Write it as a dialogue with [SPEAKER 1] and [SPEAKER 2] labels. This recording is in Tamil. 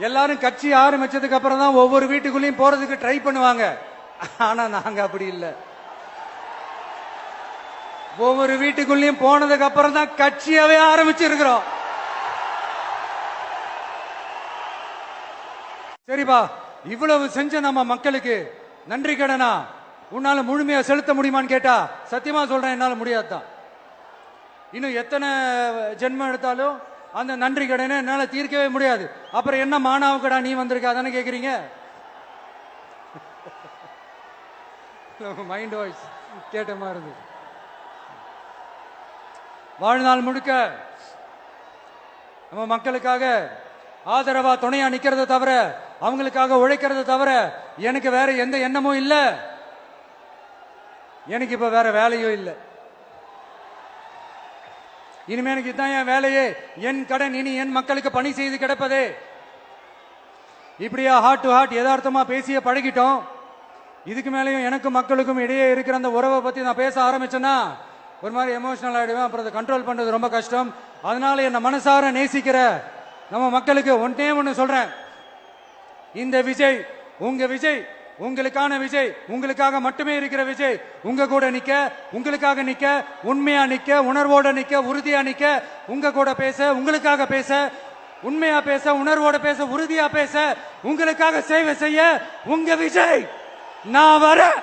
[SPEAKER 1] எல்லாரும் கட்சி ஆரம்பிச்சதுக்கு அப்புறம் தான் ஒவ்வொரு வீட்டுக்குள்ளேயும் போறதுக்கு ட்ரை பண்ணுவாங்க. ஆனா நாங்க அப்படி இல்லை. ஒவ்வொரு வீட்டுக்குள்ளேயும் போனதுக்கு அப்புறம் தான் கட்சியாவே ஆரம்பிச்சிருக்கிறோம். சரிப்பா, இவ்வளவு செஞ்ச நம்ம மக்களுக்கு நன்றி கடனா உன்னால முழுமையா செலுத்த முடியுமான்னு கேட்டா சத்தியமா சொல்றேன், என்னால முடியாதுதான். இன்னும் எத்தனை ஜென்மம் எடுத்தாலும் அந்த நன்றி கடனை என்னால தீர்க்கவே முடியாது. அப்புறம் என்ன மானாவுக்கடா நீ வந்திருக்க அதானே கேக்குறீங்க? மைண்ட் வாய்ஸ் கேட்ட மாதிரி இருந்து. வாழ்நாள் முழுக்க நம்ம மக்களுக்காக ஆதரவா துணையா நிக்கிறத தவிர, அவங்களுக்காக உழைக்கிறத தவிர எனக்கு வேற எந்த எண்ணமும் இல்ல. எனக்கு இப்ப வேற வேலையும் இல்லை. இனிமே எனக்கு இதுதான் என் வேலையே. என் கடன் இனி என் மக்களுக்கு பணி செய்து கிடப்பதே. இப்படியா ஹார்ட் டு ஹார்ட் யதார்த்தமா பேசிய பழகிட்டோம். இதுக்கு மேலேயும் எனக்கும் மக்களுக்கும் இடையே இருக்கிற அந்த உறவை பத்தி நான் பேச ஆரம்பிச்சேன்னா ஒரு மாதிரி எமோஷனல் ஆயிடுவேன். அப்புறம் அதை கண்ட்ரோல் பண்றது ரொம்ப கஷ்டம். அதனால என்ன மனசார நேசிக்கிற நம்ம மக்களுக்கு ஒன்னே ஒன்னு சொல்றேன். இந்த விஜய் உங்க விஜய், உங்களுக்கான விஜய், உங்களுக்காக மட்டுமே இருக்கிற விஜய். உங்க கூட நிக்க, உங்களுக்காக நிக்க, உண்மையா நிக்க, உணர்வோட நிக்க, உறுதியா நிக்க, உங்க கூட பேச, உங்களுக்காக பேச, உண்மையா பேச, உணர்வோட பேச, உறுதியா பேச, உங்களுக்காக சேவை செய்ய உங்க விஜய் நான் வரேன்.